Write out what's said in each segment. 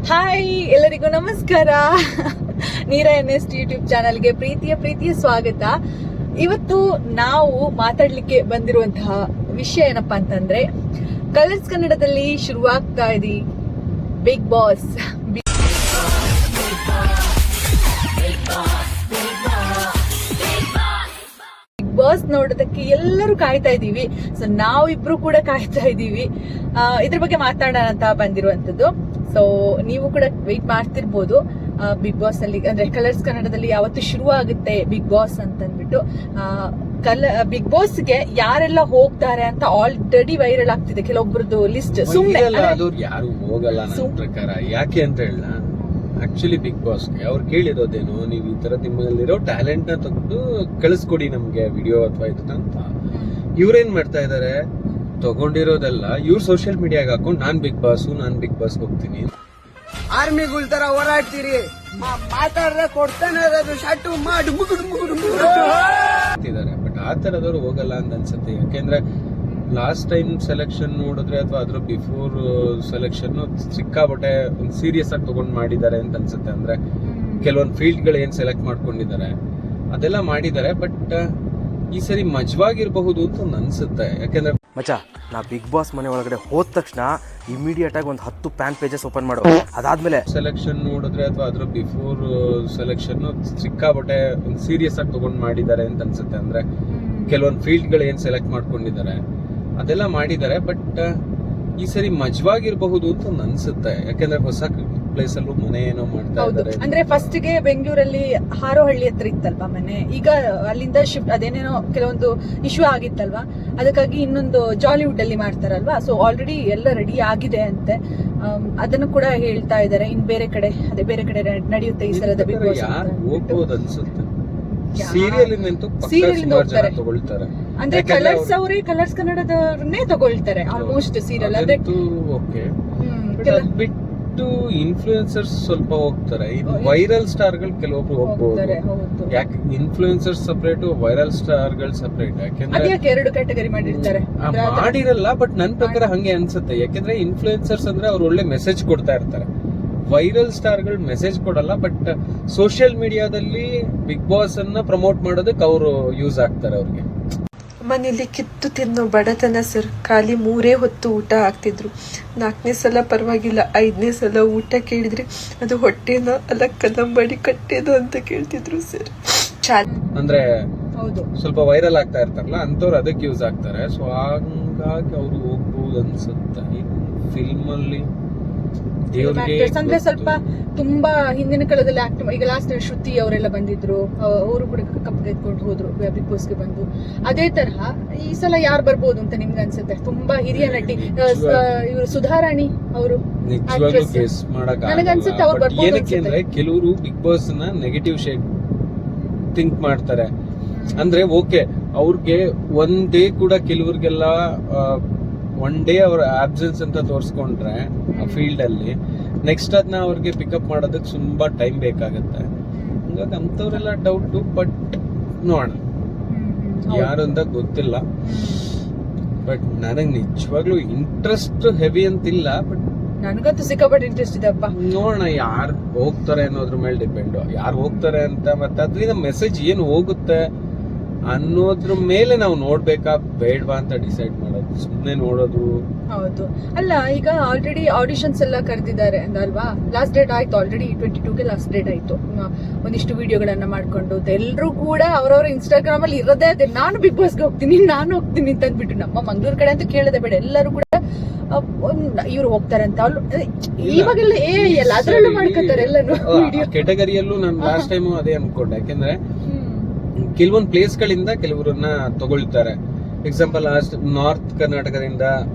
Hi, ಎಲ್ಲರಿಗೂ ನಮಸ್ಕಾರ. ನೀರಾ NS YouTube ಚಾನಲ್ಗೆ ಪ್ರೀತಿಯ ಸ್ವಾಗತ. ಇವತ್ತು ನಾವು ಮಾತಾಡ್ಲಿಕ್ಕೆ ಬಂದಿರುವಂತಹ ವಿಷಯ ಏನಪ್ಪಾ ಅಂತಂದ್ರೆ, ಕಲರ್ಸ್ ಕನ್ನಡದಲ್ಲಿ ಶುರುವಾಗ್ತಾ ಇದೆ ಬಿಗ್ ಬಾಸ್. ಬಾಸ್ ನೋಡೋದಕ್ಕೆ ಎಲ್ಲರೂ ಕಾಯ್ತಾ ಇದೀವಿ. ಸೊ ನಾವಿಬ್ರು ಕೂಡ ಕಾಯ್ತಾ ಇದೀವಿ. ಇದ್ರ ಬಗ್ಗೆ ಮಾತಾಡೋಣ ಅಂತ ಬಂದಿರುವಂತದ್ದು. ಸೊ ನೀವು ಕೂಡ ವೆಯ್ಟ್ ಮಾಡ್ತಿರ್ಬೋದು. ಬಿಗ್ ಬಾಸ್ ಅಲ್ಲಿ ಅಂದ್ರೆ ಕಲರ್ಸ್ ಕನ್ನಡದಲ್ಲಿ ಯಾವತ್ತು ಶುರು ಆಗುತ್ತೆ ಬಿಗ್ ಬಾಸ್ ಅಂತಂದ್ಬಿಟ್ಟು. ಬಿಗ್ ಬಾಸ್ಗೆ ಯಾರೆಲ್ಲ ಹೋಗ್ತಾರೆ ಅಂತ ಆಲ್ರೆಡಿ ವೈರಲ್ ಆಗ್ತಿದೆ ಕೆಲವೊಬ್ರದ್ದು ಲಿಸ್ಟ್. ಸುಮ್ಮನೆ ಯಾರು ಹೋಗಲ್ಲ ನನ್ನ ಪ್ರಕಾರ. ಯಾಕೆ ಅಂತ ಹೇಳ, ಆಕ್ಚುಲಿ ಬಿಗ್ ಬಾಸ್ಗೆ ಅವ್ರು ಕೇಳಿರೋದೇನು, ನೀವು ಈ ತರ ನಿಮ್ಮಲ್ಲಿರೋ ಟ್ಯಾಲೆಂಟ್ ನ ತೆಗೆದು ಕಳಿಸ್ಕೊಡಿ ನಮ್ಗೆ ವಿಡಿಯೋ ಅಥವಾ ಇದು ಅಂತ. ಇವ್ರೇನ್ ಮಾಡ್ತಾ ಇದಾರೆ, ತಗೊಂಡಿರೋದೆಲ್ಲ ಇವ್ರು ಸೋಷಿಯಲ್ ಮೀಡಿಯಾಗ ಹಾಕೊಂಡು ನಾನ್ ಬಿಗ್ ಬಾಸ್ ಹೋಗ್ತೀನಿ. ಆರ್ಮಿಗಳ ತರ ಹೋರಾಡ್ತೀರಿ, ಮಾತಾಡ್ರೆ ಕೊಡ್ತಾನೆ ಇರೋದು ಶರ್ಟು ಮಾಡಿ ಬಟ್ ಆ ತರದವ್ರು ಹೋಗಲ್ಲ ಅಂತ ಅನ್ಸುತ್ತೆ. ಯಾಕೆಂದ್ರೆ ಲಾಸ್ಟ್ ಟೈಮ್ ಸೆಲೆಕ್ಷನ್ ನೋಡಿದ್ರೆ ಅಥವಾ ಅದ್ರ ಬಿಫೋರ್ ಸೆಲೆಕ್ಷನ್ ಸಿಕ್ಕಾಬಟ್ಟೆ ಸೀರಿಯಸ್ ಆಗಿ ತಗೊಂಡ್ ಮಾಡಿದ್ದಾರೆ ಅಂತ ಅನ್ಸುತ್ತೆ. ಅಂದ್ರೆ ಕೆಲವೊಂದು ಫೀಲ್ಡ್ ಗಳು ಏನ್ ಸೆಲೆಕ್ಟ್ ಮಾಡ್ಕೊಂಡಿದ್ದಾರೆ ಅದೆಲ್ಲ ಮಾಡಿದ್ದಾರೆ. ಬಟ್ ಈ ಸರಿ ಮಜವಾಗಿರಬಹುದು ಅಂತ ಒಂದು ಅನ್ಸುತ್ತೆ. ಯಾಕೆಂದ್ರೆ ಮಚ್ಚಾ, ನಾ ಬಿಗ್ ಬಾಸ್ ಮನೆ ಒಳಗಡೆ ಹೋದ ತಕ್ಷಣ ಇಮಿಡಿಯೇಟ್ ಆಗಿ ಒಂದು 10 ಪ್ಯಾನ್ ಪೇಜಸ್ ಓಪನ್ ಮಾಡು. ಅದಾದ್ಮೇಲೆ ಸೆಲೆಕ್ಷನ್ ನೋಡಿದ್ರೆ ಅಥವಾ ಅದ್ರ ಬಿಫೋರ್ ಸೆಲೆಕ್ಷನ್ ಸಿಕ್ಕಾಬಟ್ಟೆ ಸೀರಿಯಸ್ ಆಗಿ ತಗೊಂಡ್ ಮಾಡಿದ್ದಾರೆ ಅಂತ ಅನ್ಸುತ್ತೆ. ಅಂದ್ರೆ ಕೆಲವೊಂದು ಫೀಲ್ಡ್ ಗಳು ಏನ್ ಸೆಲೆಕ್ಟ್ ಮಾಡ್ಕೊಂಡಿದ್ದಾರೆ ಅದೆಲ್ಲ ಮಾಡಿದ್ದಾರೆ. ಬಟ್ ಈ ಸರಿ ಮಜವಾಗಿರಬಹುದು ಅಂತ ಒಂದು ಅನ್ಸುತ್ತೆ. ಯಾಕಂದ್ರೆ ಹೊಸ ಪ್ಲೇಸ್ ಅಲ್ಲೂ ಮನೆ ಏನೋ ಮಾಡ್ತಾ ಇದ್ದಾರೆ. ಅಂದ್ರೆ ಫಸ್ಟ್ ಗೆ ಬೆಂಗಳೂರಲ್ಲಿ ಹಾರೋಹಳ್ಳಿ ಹತ್ರ ಇತ್ತಲ್ವಾ ಮನೆ, ಈಗ ಅಲ್ಲಿಂದ ಶಿಫ್ಟ್ ಅದೇನೇನೋ ಕೆಲವೊಂದು ಇಶ್ಯೂ ಆಗಿತ್ತಲ್ವಾ, ಅದಕ್ಕಾಗಿ ಇನ್ನೊಂದು ಜಾಲಿವುಡ್ ಅಲ್ಲಿ ಮಾಡ್ತಾರಲ್ವಾ. ಸೊ ಆಲ್ರೆಡಿ ಎಲ್ಲ ರೆಡಿ ಆಗಿದೆ ಅಂತೆ. ಅದನ್ನು ಕೂಡ ಹೇಳ್ತಾ ಇದ್ದಾರೆ. ಇನ್ ಬೇರೆ ಕಡೆ ನಡೆಯುತ್ತೆ ಈ ಸಲದ ಬಿಗ್ ಬಾಸ್. ಯಾರು ಹೋಗ್ಬೋದು ಅನ್ಸುತ್ತೆ. ಸೀರಿಯಲ್ ತಗೊಳ್ತಾರೆ ಅಂದ್ರೆ ಕಲರ್ಸ್ ಅವರೇ, ಕಲರ್ಸ್ ಕನ್ನಡದವ್ರನ್ನೇ ತಗೊಳ್ತಾರೆ ಆಲ್ಮೋಸ್ಟ್ ಸೀರಿಯಲ್. ಅಂದ್ರೆ ಬಿಟ್ಟು ಇನ್ಫ್ಲೂಯೆನ್ಸರ್ಸ್ ಸ್ವಲ್ಪ ಹೋಗ್ತಾರೆ. ವೈರಲ್ ಸ್ಟಾರ್ ಗಳು ಕೆಲವೊಬ್ರು ಹೋಗ್ಬೋದು. ಯಾಕೆ ಇನ್ಫ್ಲೂಯೆನ್ಸರ್ಸ್ ಸಪರೇಟ್, ವೈರಲ್ ಸ್ಟಾರ್ ಗಳು ಸಪರೇಟ್? ಯಾಕೆಂದ್ರೆ ಎರಡು ಕ್ಯಾಟಗರಿ ಮಾಡಿರ್ತಾರೆ. ಮಾಡಿರಲ್ಲ, ಬಟ್ ನನ್ ಪ್ರಕಾರ ಹಂಗೆ ಅನ್ಸುತ್ತೆ. ಯಾಕೆಂದ್ರೆ ಇನ್ಫ್ಲೂಯೆನ್ಸರ್ಸ್ ಅಂದ್ರೆ ಅವ್ರು ಒಳ್ಳೆ ಮೆಸೇಜ್ ಕೊಡ್ತಾ ಇರ್ತಾರೆ. ವೈರಲ್ ಸ್ಟಾರ್ ಗಳು ಮೆಸೇಜ್ ಕೊಡಲ್ಲ, ಬಟ್ ಸೋಷಿಯಲ್ ಮೀಡಿಯಾದಲ್ಲಿ ಬಿಗ್ ಬಾಸ್ ಅನ್ನ ಪ್ರಮೋಟ್ ಮಾಡೋದಕ್ಕೆ ಅವರು ಯೂಸ್ ಆಗ್ತಾರೆ. ಅವ್ರಿಗೆ ಮನೇಲಿ ಕಿತ್ತು ತಿನ್ನೋ ಬಡತನ ಸರ್. ಖಾಲಿ 3 ಹೊತ್ತು ಊಟ ಹಾಕ್ತಿದ್ರು. 4ನೇ ಸಲ ಪರವಾಗಿಲ್ಲ, 5ನೇ ಸಲ ಊಟ ಕೇಳಿದ್ರೆ ಅದು ಹೊಟ್ಟೆನ ಅಲ್ಲ ಕದಂಬಡಿ ಕಟ್ಟೇದು ಅಂತ ಕೇಳ್ತಿದ್ರು ಸರ್. ಅಂದ್ರೆ ಸ್ವಲ್ಪ ವೈರಲ್ ಆಗ್ತಾ ಇರ್ತಾರಲ್ಲ ಅಂತವ್ರು ಅದಕ್ಕೆ ಯೂಸ್ ಆಗ್ತಾರೆ. ಸೊ ಹಂಗಾಗಿ ಅವ್ರು ಹೋಗ್ಬೋದು ಅನ್ಸುತ್ತೆ. ಫಿಲ್ಮ್ ಅಲ್ಲಿ ಅಂದ್ರೆ ಸ್ವಲ್ಪ ತುಂಬಾ ಹಿಂದಿನ ಕಾಲದಲ್ಲಿ ಆಕ್ಟ್, ಈಗ ಲಾಸ್ಟ್ ಶ್ರುತಿ ಅವರೆಲ್ಲ ಬಂದಿದ್ರು, ಅವರು ಕೂಡ ಕಪ್ ಗೆದ್ಕೊಂಡು ಹೋದ್ರು ಬಿಗ್ ಬಾಸ್ ಗೆ ಬಂದು. ಅದೇ ತರಹ ಈ ಸಲ ಯಾರು ಬರ್ಬೋದು ಅಂತ ನಿಮ್ಗೆ ಅನ್ಸುತ್ತೆ? ತುಂಬಾ ಹಿರಿಯ ನಟಿ ಇವರು ಸುಧಾರಾಣಿ ಅವರು ನನಗನ್ಸುತ್ತೆ ಅವ್ರು ಬರ್ಬೋದು. ಏನಕ್ಕೆ ಅಂದ್ರೆ ಕೆಲವರು ಬಿಗ್ ಬಾಸ್ ನ ನೆಗೆಟಿವ್ ಶೇಡ್ ಥಿಂಕ್ ಮಾಡ್ತಾರೆ. ಅಂದ್ರೆ ಓಕೆ, ಅವ್ರಿಗೆ ಒನ್ ಡೇ ಕೂಡ ಕೆಲವ್ರಿಗೆಲ್ಲ ಒನ್ ಡೇ ಅವ್ರ ಆಬ್ಸೆನ್ಸ್ ಅಂತ ತೋರ್ಸ್ಕೊಂಡ್ರೆ ಫೀಲ್ಡ್ ಅಲ್ಲಿ, ನೆಕ್ಸ್ಟ್ ಅದನ್ನ ಅವ್ರಿಗೆ ಪಿಕಪ್ ಮಾಡೋದಕ್ಕೆ ತುಂಬಾ ಟೈಮ್ ಬೇಕಾಗತ್ತೆ. ಹಂಗಾಗಿ ಅಂತವ್ರೆಲ್ಲ ಡೌಟ್. ಬಟ್ ನೋಡೋಣ, ಯಾರು ಅಂತ ಗೊತ್ತಿಲ್ಲ. ಬಟ್ ನನಗ್ ನಿಜವಾಗ್ಲೂ ಇಂಟ್ರೆಸ್ಟ್ ಹೆವಿ ಅಂತಿಲ್ಲ. ಬಟ್ ನನಗಂತೂ ಸಿಕ್ಕಾಪಟ್ಟೆ ಇಂಟ್ರೆಸ್ಟ್ ಇದೆಪ್ಪ. ನೋಡೋಣ ಯಾರು ಹೋಗ್ತಾರೆ ಅನ್ನೋದ್ರ ಮೇಲೆ ಡಿಪೆಂಡ್. ಯಾರು ಹೋಗ್ತಾರೆ ಅಂತ, ಮತ್ತೆ ಅದ್ರಿಂದ ಮೆಸೇಜ್ ಏನು ಹೋಗುತ್ತೆ ಅನ್ನೋದ್ರ ಮೇಲೆ ನಾವು ನೋಡ್ಬೇಕಾ ಬೇಡವಾ ಅಂತ ಡಿಸೈಡ್ ಮಾಡೋದು. ಸುಮ್ಮನೆ ನೋಡೋದು. ಹೌದು, ಅಲ್ಲ ಈಗ ಆಲ್ರೆಡಿ ಆಡಿಷನ್ಸ್ ಎಲ್ಲ ಕರೆದಿದ್ದಾರೆ ಅಲ್ವಾ. ಲಾಸ್ಟ್ ಡೇಟ್ ಆಯ್ತು ಆಲ್ರೆಡಿ, 22ಗೆ ಲಾಸ್ಟ್ ಡೇಟ್ ಆಯ್ತು. ಒಂದಿಷ್ಟು ವಿಡಿಯೋಗಳನ್ನ ಮಾಡ್ಕೊಂಡು ಎಲ್ಲರೂ ಕೂಡ ಅವ್ರವ್ರ ಇನ್ಸ್ಟಾಗ್ರಾಮ್ ಅಲ್ಲಿ ಇರೋದೇ ಅದೇ, ನಾನು ಬಿಗ್ ಬಾಸ್ಗೆ ಹೋಗ್ತೀನಿ ಅಂತ ಅಂದ್ಬಿಟ್ಟು. ನಮ್ಮ ಮಂಗಳೂರು ಕಡೆ ಅಂತ ಕೇಳದೆ ಬೇಡ, ಎಲ್ಲರೂ ಕೂಡ ಇವ್ರು ಹೋಗ್ತಾರೆ ಅಂತ. ಇವಾಗೆಲ್ಲ ಎಲ್ಲ ಅದ್ರಲ್ಲೂ ಮಾಡ್ಕೊತಾರೆ ಎಲ್ಲಾನು ಕೆಟಗರಿಯಲ್ಲೂ. ನಾನು ಲಾಸ್ಟ್ ಟೈಮ್ ಅದೇ ಅನ್ಕೊಂಡೆ. ಯಾಕೆಂದ್ರೆ ಕೆಲವೊಂದು ಪ್ಲೇಸ್ ಗಳಿಂದ ಕೆಲವರನ್ನ ತಗೊಳ್ತಾರೆ. ಎಕ್ಸಾಂಪಲ್ ಲಾಸ್ಟ್ ನಾರ್ತ್ ಕರ್ನಾಟಕದಿಂದ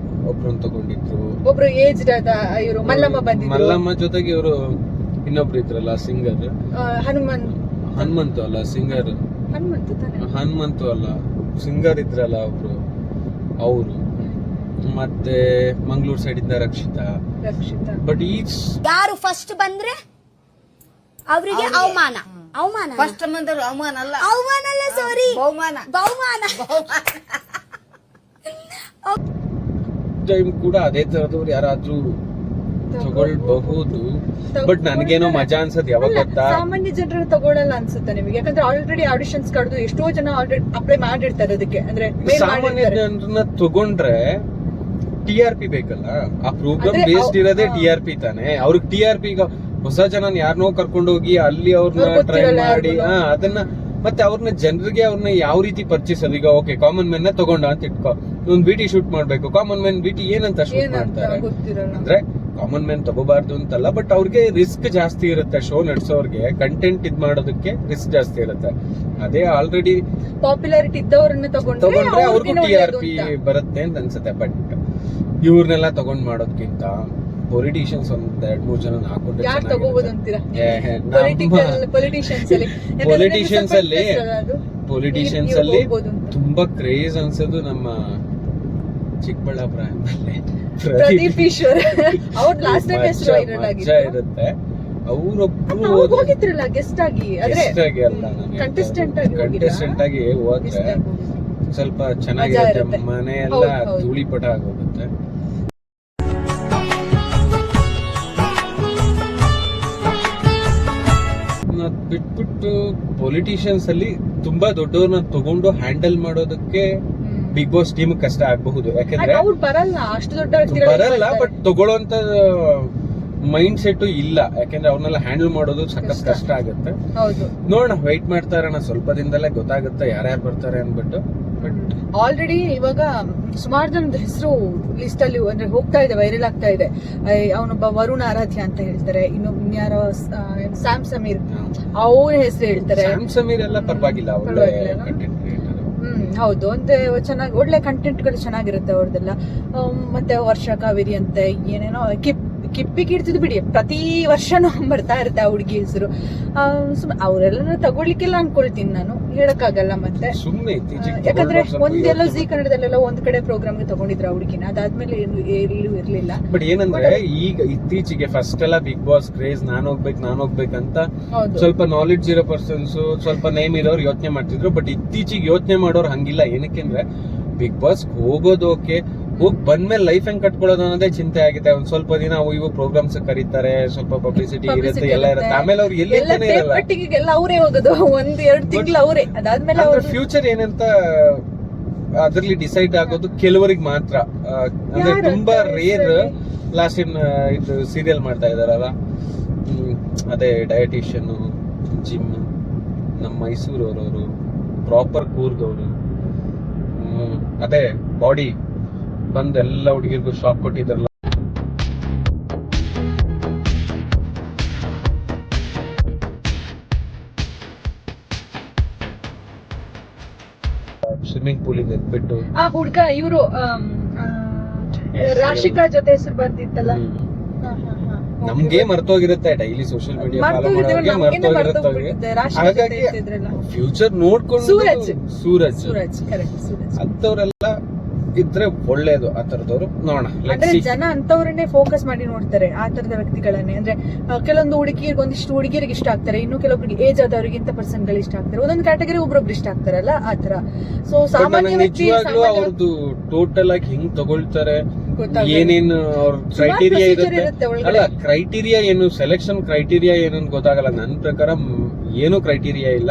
ಒಬ್ರನ್ನ ತಗೊಂಡಿದ್ರು, ಒಬ್ರು ಏಜ್ ಇವರು ಮಲ್ಲಮ್ಮ ಜೊತೆಗೆ ಇವರು ಇನ್ನೊಬ್ರು ಇದ್ರಲ್ಲ ಸಿಂಗರ್, ಹನುಮಂತು ಅಲ್ಲ ಸಿಂಗರ್, ಹನುಮಂತು ಅಲ್ಲ ಸಿಂಗರ್ ಇದ್ರಲ್ಲ ಒಬ್ರು, ಅವರು. ಮತ್ತೆ ಮಂಗಳೂರು ಸೈಡ್ ಇಂದ ರಕ್ಷಿತಾ. ಬಟ್ ಈ ಯಾರು ಫಸ್ಟ್ ಬಂದ್ರೆ ಅವರಿಗೆ ಅವಮಾನ. ಫಸ್ಟ್ ಬಂದರು ಅವಮಾನ ಅಲ್ಲ, ಸಾರಿ ಬಹುಮಾನ. ಟೈಮ್ ಕೂಡ ಅದೇ ತರದವ್ರು ಯಾರಾದ್ರೂ ತಗೊಳ್ಬಹುದು. ಬಟ್ ನನ್ಗೇನೋ ಮಜಾ ಅನ್ಸದ್ ಯಾವಾಗ ಅಲ್ಲ, ಗೊತ್ತಾ, ಸಾಮಾನ್ಯ ಜನರನ್ನ ತಗೊಳ್ಳಲ್ಲ ಅನ್ಸುತ್ತೆ ನಿಮಗೆ, ಯಾಕಂದ್ರೆ ಆಲ್ರೆಡಿ ಆಡಿಷನ್ಸ್ ಕಳೆದು ಎಷ್ಟೋ ಜನ ಆಲ್ರೆಡಿ ಅಪ್ಲೈ ಮಾಡಿರ್ತಾರೆ ಅದಕ್ಕೆ, ಅಂದ್ರೆ mail ಸಾಮಾನ್ಯ ಮಾಡಿರ್ತಾರೆ. ಜನರನ್ನ ತಗೊಂಡ್ರೆ TRP ಬೇಕಲ್ಲ, ಆ ಪ್ರೋಗ್ರಾಮ್ ಅಂದ್ರೆ ಬೇಸ್ಡ್ ಇರೋದೇ ಹಾ. TRP ತಾನೆ. ಅವ್ರಿಗೆ TRP ಈಗ ಹೊಸ ಜನ ಯಾರನ್ನೋ ಕರ್ಕೊಂಡೋಗಿ ಅಲ್ಲಿ ಅವ್ರನ್ನ ಅವ್ರಿಗೆ ಟ್ರೈ ಗೊತ್ತಿರಲ್ಲ ಮಾಡಿ ಯಾರ್ಗೂನು. ಅದನ್ನ ಮತ್ತೆ ಅವ್ರನ್ನ ಜನರಿಗೆ ಅವ್ರನ್ನ ಯಾವ ರೀತಿ ಪರ್ಚೇಸ್ ಅದು. ಈಗ ಓಕೆ ಕಾಮನ್ ಮೆನ್ ನ ತಗೊಂಡ ಅಂತ ಇಟ್ಕೋ, ಒಂದು BT ಶೂಟ್ ಮಾಡ್ಬೇಕು, ಕಾಮನ್ ಮೆನ್ BT ಏನಂತ ಶೂಟ್ ಏನಂತ ಮಾಡ್ತಾರೆ ಗೊತ್ತಿರಲ್ಲ. ಅಂದ್ರೆ ಕಾಮನ್ ಮೆನ್ ತಗೋಬಾರ್ದು ಅಂತಲ್ಲ, ಬಟ್ ಅವ್ರಿಗೆ ರಿಸ್ಕ್ ಜಾಸ್ತಿ ಇರುತ್ತೆ. ಶೋ ನಡೆಸೋರ್ಗೆ ಕಂಟೆಂಟ್ ಇದ್ ಮಾಡೋದಕ್ಕೆ ರಿಸ್ಕ್ ಜಾಸ್ತಿ ಇರುತ್ತೆ. ಅದೇ ಆಲ್ರೆಡಿ ಪಾಪ್ಯುಲಾರಿಟಿ ಇದ್ದವರನ್ನ ತಗೊಂಡ್ರೆ ಅವ್ರಿಗೂ ಅವ್ರಿಗೇನೆ TRP ಒಳ್ಳೇದು ಅಂತ. ಬರುತ್ತೆ ಅಂತ ಅನ್ಸುತ್ತೆ. ಬಟ್ ಇವ್ರನ್ನೆಲ್ಲ ತಗೊಂಡ್ ಮಾಡೋದ್ಕಿಂತ ಪೊಲಿಟಿಷಿಯನ್ಸ್ ಒಂದ್ 2-3 ಜನ ಹಾಕೊಂಡ್ರೆ ಯಾರು ತಗೋಬಹುದು ಅಂತೀರಾ? ಚೆನ್ನಾಗಿರುತ್ತೆ. ಪೊಲಿಟಿಷಿಯನ್ಸ್ ಅಲ್ಲಿ Politicians ಅಲ್ಲಿ- ಅದು ಪೊಲಿಟಿಷಿಯನ್ಸ್ ನೀವು ಅಲ್ಲಿ ಹೋಗ್ಬೋದು ಅಂತ. ತುಂಬಾ ಕ್ರೇಜ್ ಅನ್ಸೋದು ನಮ್ಮ ಚಿಕ್ಕಬಳ್ಳಾಪುರ ಎಂಬಲ್ಲಿ ಪ್ರದೀಪ್ ಈಶ್ವರ್ ಅವ್ರ ಲಾಸ್ಟ್ ಟೈಮ್ ಹೆಸರು ವೈರಲ್ ಮಜಾ ಆಗಿತ್ತು. ಇರುತ್ತೆ. ಅವರೊಬ್ರು ಅವ್ರು ಹೋಗಿದ್ರಲ್ಲ ಗೆಸ್ಟ್ ಆಗಿ, ಆದ್ರೆ Guest ಆಗಿ ಅಲ್ಲ, ಕಂಟೆಸ್ಟೆಂಟ್ ಆಗಿ ಕಂಟೆಸ್ಟೆಂಟ್ ಆಗಿ ಹೋದ್ರೆ Guest ಆಗಿ ಹೋಗಿದ್ರು. ಸ್ವಲ್ಪ ಚೆನ್ನಾಗಿರುತ್ತೆ. ಇರುತ್ತೆ. ಮನೆ ಎಲ್ಲ ಹೌದು, ಹೌದು. ಧೂಳಿಪಟ ಆಗೋಗುತ್ತೆ. ಅದ್ ಬಿಟ್ಬಿಟ್ಟು ಪೊಲಿಟಿಷಿಯನ್ಸ್ ಅಲ್ಲಿ ತುಂಬಾ ದೊಡ್ಡವ್ರನ್ನ ತಗೊಂಡು ಹ್ಯಾಂಡಲ್ ಮಾಡೋದಕ್ಕೆ ಬಿಗ್ ಬಾಸ್ ಟೀಮ್ ಕಷ್ಟ ಆಗಬಹುದು. ಯಾಕಂದ್ರೆ ಅವ್ರು ಬರಲ್ಲ, ಅಷ್ಟು ದೊಡ್ಡ ವ್ಯಕ್ತಿಗಳು ಬರಲ್ಲ, ಬರ್ತಾರೆ. ಬಟ್ ತಗೊಳ್ಳೋಂತ ಮೈಂಡ್ ಸೆಟ್ ಇಲ್ಲ. ಯಾಕಂದ್ರೆ ಅವ್ರನ್ನೆಲ್ಲ ಹ್ಯಾಂಡಲ್ ಮಾಡೋದು ಸಖತ್ ಕಷ್ಟ ಆಗುತ್ತೆ. ಹೌದು. ನೋಡೋಣ, ವೆಯ್ಟ್ ಮಾಡ್ತಾ ಇರೋಣ. ಸ್ವಲ್ಪ ದಿನದಲ್ಲೇ ಗೊತ್ತಾಗುತ್ತೆ ಯಾರ್ಯಾರು ಬರ್ತಾರೆ ಅನ್ಬಿಟ್ಟು. ಬಟ್ ಆಲ್ರೆಡಿ ಇವಾಗ ಸುಮಾರು ಜನದ ಹೆಸರು ಲಿಸ್ಟ್ ಅಲ್ಲಿ ಅಂದ್ರೆ ಹೋಗ್ತಾ ಇದೆ, ವೈರಲ್ ಆಗ್ತಾ ಇದೆ. ಅವನೊಬ್ಬ ವರುಣ್ ಆರಾಧ್ಯ ಅಂತ ಹೇಳ್ತಾರೆ, ಇನ್ಯಾರೋ ಸ್ಯಾಮ್ ಸಮೀರ್ ಅವ್ರ ಹೆಸರು ಹೇಳ್ತಾರೆ. ಸ್ಯಾಮ್ ಸಮೀರ್ ಎಲ್ಲ ಪರವಾಗಿಲ್ಲ, ಒಳ್ಳೆ ಪರವಾಗಿಲ್ಲ. Content creator. ಹೌದು, ಅಂದ್ರೆ ಚೆನ್ನಾಗಿ ಒಳ್ಳೆ ಕಂಟೆಂಟ್ ಗಳು ಚೆನ್ನಾಗಿರುತ್ತೆ ಅವ್ರದ್ದೆಲ್ಲ. ಮತ್ತೆ ವರ್ಷ ಕಾವೇರಿ ಅಂತೆ ಏನೇನೋ ಕಿಪ್ಪಿ ಕಿಡ್ತಿದ್ ಬಿಡಿ, ಪ್ರತಿ ವರ್ಷನೂ ಬರ್ತಾ ಇರುತ್ತೆ ಆ ಹುಡುಗಿ ಹೆಸರು. ಅವರೆಲ್ಲ ತಗೊಳ್ಲಿಕ್ಕೆಲ್ಲ ಅನ್ಕೊಳ್ತೀನಿ ನಾನು, ಹೇಳಕ್ಕಾಗಲ್ಲ. ಮತ್ತೆ ಸುಮ್ನೆ ಇತ್ತೀಚೆಗೆ ಯಾಕಂದ್ರೆ ತಗೊಂಡ್ರೆ ಸ್ವಲ್ಪ ಒಂದೆಲ್ಲೋ ಯೋಚ್ನೆ ಜಿ ಕನ್ನಡದಲ್ಲೆಲ್ಲ ಒಂದ್ ಕಡೆ ಪ್ರೋಗ್ರಾಮ್ಗೆ ತಗೊಂಡಿದ್ರು ಆ ಹುಡುಗಿನ, ಅದಾದ್ಮೇಲೆ ಎಲ್ಲೂ ಇರ್ಲಿಲ್ಲ. ಬಟ್ ಏನಂದ್ರೆ ಈಗ ಇತ್ತೀಚೆಗೆ ಫಸ್ಟ್ ಎಲ್ಲ ಬಿಗ್ ಬಾಸ್ ಕ್ರೇಜ್ ನಾನ್ ಹೋಗ್ಬೇಕಂತ ಹೌದು. ಸ್ವಲ್ಪ ನಾಲೆಡ್ಜ್ ಇರೋ ಪರ್ಸನ್ಸ್, ಸ್ವಲ್ಪ ನೇಮ್ ಇರೋರು ಯೋಚನೆ ಮಾಡ್ತಿದ್ರು. ಬಟ್ ಇತ್ತೀಚೆಗೆ ಯೋಚನೆ ಮಾಡೋರು ಹಂಗಿಲ್ಲ. ಏನಕ್ಕೆ ಅಂದ್ರೆ ಬಿಗ್ ಬಾಸ್ ಹೋಗೋದು ಓಕೆ, ಹೋಗ್ ಬಂದ್ಮೇಲೆ ಲೈಫ್ ಹೆಂಗ್ ಕಟ್ಕೊಳ್ಳೋದು ಅನ್ನೋದೇ ಚಿಂತೆ ಆಗಿದೆ. ಒಂದ್ ಸ್ವಲ್ಪ ದಿನ ಇವು ಪ್ರೋಗ್ರಾಮ್ಸ್ ಕರೀತಾರೆ, ಸ್ವಲ್ಪ ಪಬ್ಲಿಸಿಟಿ ಇರುತ್ತೆ, ಎಲ್ಲ ಇರುತ್ತೆ. ಆಮೇಲೆ ಅವ್ರು ಎಲ್ಲಿ ಅಂತಾನೆ ಇರಲ್ಲ. ಪಟ್ಟಿಗೆಲ್ಲ ಅವರೇ ಹೋಗೋದು, 1-2 ತಿಂಗಳು ಅವರೇ, ಅದಾದ್ಮೇಲೆ ಅಂದ್ರೆ ಅವ್ರು ಫ್ಯೂಚರ್ ಏನಂತ ಅದ್ರಲ್ಲಿ ಡಿಸೈಡ್ ಆಗೋದು ಕೆಲವರಿಗೆ ಮಾತ್ರ. ಅಂದ್ರೆ ಯಾರು ತುಂಬಾ ಅಂತ ರೇರ್. ಹೆಸ್ರಲ್ಲಿ? ಲಾಸ್ಟ್ ಇನ್ ಇದು ಸೀರಿಯಲ್ ಮಾಡ್ತಾ ಇದಾರಲ್ಲ, ಅದೇ ಡಯಟಿಷಿಯನ್, ಜಿಮ್, ನಮ್ಮ ಮೈಸೂರವ್ರವರು, ಪ್ರಾಪರ್ ಕೂರ್ಗವ್ರು, ಅದೇ ಬಾಡಿ ಬಂದ್ ಎಲ್ಲ ಹುಡುಗಿರ್ಗೂ ಶಾಕ್ ಕೊಟ್ಟಿದ್ದಾರಲ್ಲ. ಸ್ವಿಮ್ಮಿಂಗ್ ಪೂಲಿಗೆ ಎದ್ಬಿಟ್ಟು ಆ ಹುಡ್ಗ ಇವರು ರಾಶಿಕಾ ಜೊತೆ ಹೆಸರು ಬರ್ತಿತ್ತಲ್ಲ. ನಮ್ಗೆ ಮರ್ತೋಗಿರುತ್ತೆ. ಡೈಲಿ ಸೋಶಿಯಲ್ ಮೀಡಿಯಾ ಫಾಲೋ ಮಾಡೋರಿಗೆ ಮರ್ತೋಗಿರುತ್ತೆ. ಹಾಗಾಗಿ ಫ್ಯೂಚರ್ ನೋಡ್ಕೊಂಡು ಸೂರಜ್ ಕರೆಕ್ಟ್ ಸೂರಜ್ ಅಂತವ್ರೆಲ್ಲ ಇದ್ರೆ ಒಳ್ಳೇದು. ಆ ತರದವ್ರು ನೋಡೋಣ. ಅಂದ್ರೆ ಜನ ಅಂತವ್ರನ್ನೇ ಫೋಕಸ್ ಮಾಡಿ ನೋಡ್ತಾರೆ, ಆ ತರದ ವ್ಯಕ್ತಿಗಳನ್ನೇ. ಅಂದ್ರೆ ಕೆಲವೊಂದು ಹುಡುಗಿರಿಗೆ ಒಂದಿಷ್ಟು ಹುಡುಗಿರಿಗೆ ಇಷ್ಟ ಆಗ್ತಾರೆ, ಇನ್ನು ಕೆಲವೊಬ್ರಿಗೆ ಏಜ್ ಆದವ್ರಿಗೆ ಇಂತ ಪರ್ಸನ್ ಗಳು ಇಷ್ಟ ಆಗ್ತಾರೆ, ಒಂದೊಂದು ಕ್ಯಾಟಗರಿ ಒಬ್ರೊಬ್ರು ಇಷ್ಟ ಆಗ್ತಾರಲ್ಲ ಆ ತರ. ಸೊ ಸಾಮಾನ್ಯ ವ್ಯಕ್ತಿ ನಿಜವಾಗ್ಲೂ ಅವ್ರದ್ದು ಟೋಟಲ್ ಆಗಿ ಹೆಂಗ್ ತಗೊಳ್ತಾರೆ, ಗೊತ್ತಾಗಲ್ಲ. ಏನೇನು ಅವ್ರ ಕ್ರೈಟೀರಿಯಾ procedure ಇರುತ್ತೆ ಇರುತ್ತೆ. ಒಳಗಡೆ. ಅಲ್ಲ, ಕ್ರೈಟೀರಿಯಾ ಏನು, ಸೆಲೆಕ್ಷನ್ ಕ್ರೈಟೀರಿಯಾ ಏನು ಅಂತ ಗೊತ್ತಾಗಲ್ಲ. ನನ್ನ ಪ್ರಕಾರ ಏನು ಕ್ರೈಟೀರಿಯಾ ಇಲ್ಲ,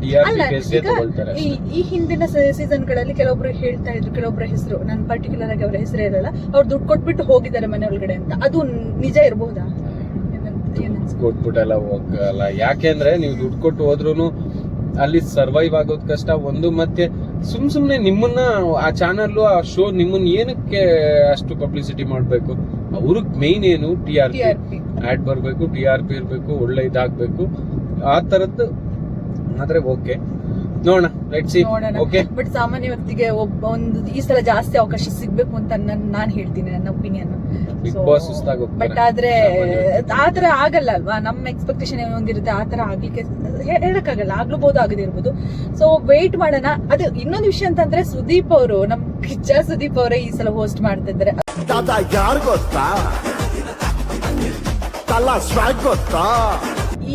TRP ಅಲ್ಲ, ಬೇಸ್ಗೆ ಈಗ ತಗೊಳ್ತಾರೆ. ಈ ಹಿಂದಿನ ಸೀಸನ್ ಗಳಲ್ಲಿ ಕೆಲವೊಬ್ರು ಹೇಳ್ತಾ ಇದ್ರು, ಕೆಲವೊಬ್ಬರ ಹೆಸರು ನಾನು ಪರ್ಟಿಕ್ಯುಲರ್ ಆಗಿ ಅವರ ಹೆಸರು ಇರಲ್ಲ, ಅವ್ರು ದುಡ್ಡು ಕೊಟ್ಬಿಟ್ಟು ಹೋಗಿದ್ದಾರೆ ಮನೆ ಒಳಗಡೆ ಅಂತ. ಅದು ನಿಜ ಇರಬಹುದಾ? ಕೊಟ್ಬಿಟ್ಟೆಲ್ಲ ಹೋಗಲ್ಲ. ಯಾಕೆಂದ್ರೆ ನೀವು ದುಡ್ಡು ಕೊಟ್ಟು ಹೋದ್ರುನು ಅಲ್ಲಿ ಸರ್ವೈವ್ ಆಗೋದ್ ಕಷ್ಟ. ಒಂದು ಮತ್ತೆ ಸುಮ್ನೆ ನಿಮ್ಮನ್ನ ಆ ಚಾನಲ್ ಆ ಶೋ ನಿಮ್ಮನ್ನ ಏನಕ್ಕೆ ಅಷ್ಟು ಪಬ್ಲಿಸಿಟಿ ಮಾಡ್ಬೇಕು? ಅವ್ರಿಗೆ ಮೇನ್ ಏನು, TRP ಆಡ್ ಬರ್ಬೇಕು, TRP ಇರ್ಬೇಕು, ಒಳ್ಳೆ ಇದಾಗ್ಬೇಕು, ಆ ತರದ್ದು ಆದ್ರೆ ಓಕೆ. ನೋಡೋಣ, ಲೆಟ್ಸ್ ಸಿ. ಓಕೆ, ಬಟ್ ಸಾಮಾನ್ಯ ವ್ಯಕ್ತಿಗೆ ಒಂದು ಈ ಸಲ ಜಾಸ್ತಿ ಅವಕಾಶ ಸಿಗ್ಬೇಕು ಅಂತ ನಾನ್ ಹೇಳ್ತೀನಿ, ನನ್ನ ಒಪಿನಿಯನ್. ಬಿಗ್ ಬಾಸ್ ಸುಸ್ತಾಗಿ ಹೋಗ್ತಾರೆ. ಬಟ್ ಆದ್ರೆ ಆತರ ಆಗಲ್ಲ ಅಲ್ವಾ, ನಮ್ಮ ಎಕ್ಸ್ಪೆಕ್ಟೇಷನ್ ಒಂದಿರುತ್ತೆ, ಆತರ ಆಗ್ಲಿಕ್ಕೆ ಹೇಳಕ್ಕಾಗಲ್ಲ, ಆಗ್ಲೂಬಹುದು, ಆಗದೆ ಇರ್ಬೋದು. ಸೊ ವೇಟ್ ಮಾಡೋಣ. ಅದು ಇನ್ನೊಂದು ವಿಷಯ ಅಂತಂದ್ರೆ, ಸುದೀಪ್ ಅವರು, ನಮ್ ಕಿಚ್ಚ ಸುದೀಪ್ ಅವರೇ ಈ ಸಲ ಹೋಸ್ಟ್ ಮಾಡ್ತಾ ಇದ್ದಾರೆ. ಯಾರು ಗೊತ್ತಾ, ಗೊತ್ತಾ,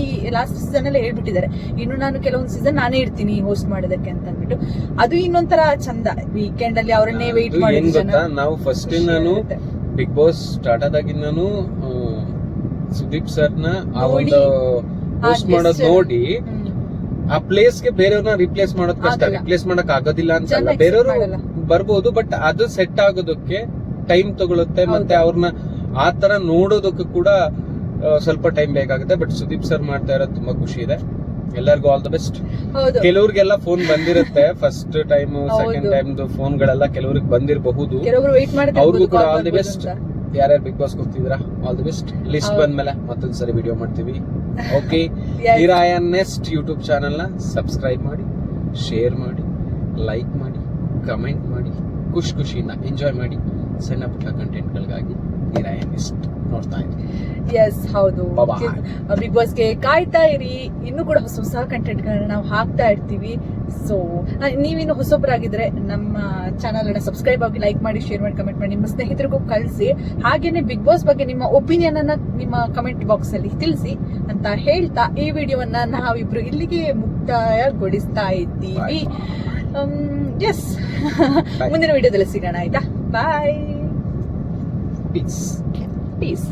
ಈ ಲಾಸ್ಟ್ ಸೀಸನ್ ಅಲ್ಲೇ ಹೇಳ್ಬಿಟ್ಟಿದ್ದಾರೆ, ಇನ್ನು ನಾನು ಕೆಲವೊಂದು ಸೀಸನ್ ನಾನೇ ಇರ್ತೀನಿ ಹೋಸ್ಟ್ ಮಾಡೋದಕ್ಕೆ ಅಂತ ಅಂದ್ಬಿಟ್ಟು. ಅದು ಇನ್ನೊಂಥರ ಚಂದ. ವೀಕೆಂಡ್ ಅಲ್ಲಿ ಅವರನ್ನೇ ವೇಟ್ ಏನ್ ಮಾಡಿದ್ರು ಗೊತ್ತಾ, ನಾವು ಫಸ್ಟ್ ನಾನು ಬಿಗ್ ಬಾಸ್ ಸ್ಟಾರ್ಟ್ ಆದಾಗಿಂದ ಸುದೀಪ್ ಸರ್ನ ಆ ನೋಡಿ, ಒಂದು ಆ ಹೋಸ್ಟ್ ಮಾಡೋದ್ gesture. ನೋಡಿ ಆ ಪ್ಲೇಸ್ ಗೆ ಬೇರೆಯವ್ರನ್ನ ರಿಪ್ಲೇಸ್ ಮಾಡೋದ್ ಕಷ್ಟ. ಆಗಲ್ಲ. ರಿಪ್ಲೇಸ್ ಮಾಡಕ್ ಆಗೋದಿಲ್ಲ ಅಂತ ಜನ ಅಲ್ಲ, accept ಬೇರೆಯವರು ಮಾಡಲ್ಲ. ಬರ್ಬೋದು, ಬಟ್ ಅದು ಸೆಟ್ ಆಗೋದಕ್ಕೆ ಟೈಮ್ ತಗೊಳುತ್ತೆ. ಮತ್ತೆ ಅವ್ರನ್ನ ಆ ತರ ನೋಡೋದಕ್ಕೂ ಕೂಡ ಸ್ವಲ್ಪ ಟೈಮ್ ಬೇಕಾಗುತ್ತೆ. ಬಟ್ ಸುದೀಪ್ ಸರ್ ಮಾಡ್ತಾ ಇರೋದು ತುಂಬಾ ಖುಷಿ ಇದೆ. ಎಲ್ಲರಿಗೂ ಆಲ್ ದ ಬೆಸ್ಟ್. ಹೌದು. ಕೆಲವ್ರಿಗೆಲ್ಲ ಫೋನ್ ಬಂದಿರುತ್ತೆ, ಫಸ್ಟ್ ಟೈಮ್ ಸೆಕೆಂಡ್ ಹೌದು. ಟೈಮ್ ಫೋನ್ ಗಳೆಲ್ಲ ಕೆಲವ್ರಿಗೆ ಬಂದಿರಬಹುದು. ಕೆಲವೊಬ್ರು ವೆಯ್ಟ್ ಅವ್ರಿಗೂ ಕೂಡ ಆಲ್ ದಿ ಮಾಡ್ತಾರೆ ಬೆಸ್ಟ್. ಯಾರ್ಯಾರು ಬಿಗ್ ಬಾಸ್ ಹೋಗ್ತಿದ್ದೀರಾ ಆಲ್ ದಿ ಬೆಸ್ಟ್. ಲಿಸ್ಟ್ ಬಂದ್ಮೇಲೆ ಮತ್ತೊಂದ್ಸರಿ ವಿಡಿಯೋ ಮಾಡ್ತೀವಿ. Okay, Yes. ಹಿರಾಯ ನೆಸ್ಟ್ ಯೂಟ್ಯೂಬ್ ಚಾನಲ್ ನ ಸಬ್ಸ್ಕ್ರೈಬ್ ಮಾಡಿ, ಶೇರ್ ಮಾಡಿ, ಲೈಕ್ ಮಾಡಿ, ಕಮೆಂಟ್ ಮಾಡಿ, ಖುಷಿಯಿಂದ ಎಂಜಾಯ್ ಮಾಡಿ. ಸಣ್ಣ ಪುಟ್ಟ ಕಂಟೆಂಟ್ಗಳಿಗಾಗಿ ಹಿರಾಯ ನೆಸ್ಟ್ ನೋಡ್ತಾ ಇರಿ. ಎಸ್ ಹೌದು. Bye-bye. ಬಿಗ್ ಬಾಸ್ಗೆ ಕಾಯ್ತಾ ಇರಿ. ಇನ್ನು ಕೂಡ ಹೊಸ ಹೊಸ ಕಂಟೆಂಟ್ ಗಳನ್ನ ನಾವು ಹಾಕ್ತಾ ಇರ್ತೀವಿ. ಸೊ ನೀವಿನ್ನು ಹೊಸೊಬ್ಬರಾಗಿದ್ರೆ ನಮ್ಮ ಚಾನಲ್ ಅನ್ನ ಸಬ್ಸ್ಕ್ರೈಬ್ ಆಗಿ, ಲೈಕ್ ಮಾಡಿ, ಶೇರ್ ಮಾಡಿ, ಕಮೆಂಟ್ ಮಾಡಿ, ನಿಮ್ಮ ಸ್ನೇಹಿತರಿಗೂ ಕಳಿಸಿ. ಹಾಗೇನೆ ಬಿಗ್ ಬಾಸ್ ಬಗ್ಗೆ ನಿಮ್ಮ ಒಪಿನಿಯನ್ ಅನ್ನ ನಿಮ್ಮ ಕಮೆಂಟ್ ಬಾಕ್ಸ್ ಅಲ್ಲಿ ತಿಳಿಸಿ ಅಂತ ಹೇಳ್ತಾ ಈ ವಿಡಿಯೋವನ್ನ ನಾವಿಬ್ರು ಇಲ್ಲಿಗೆ ಮುಕ್ತಾಯಗೊಳಿಸ್ತಾ ಇದ್ದೀವಿ. ಎಸ್, ಮುಂದಿನ ವಿಡಿಯೋದಲ್ಲಿ ಸಿಗೋಣ. ಆಯ್ತಾ? ಬಾಯ್. ಪೀಸ್. ಪೀಸ್.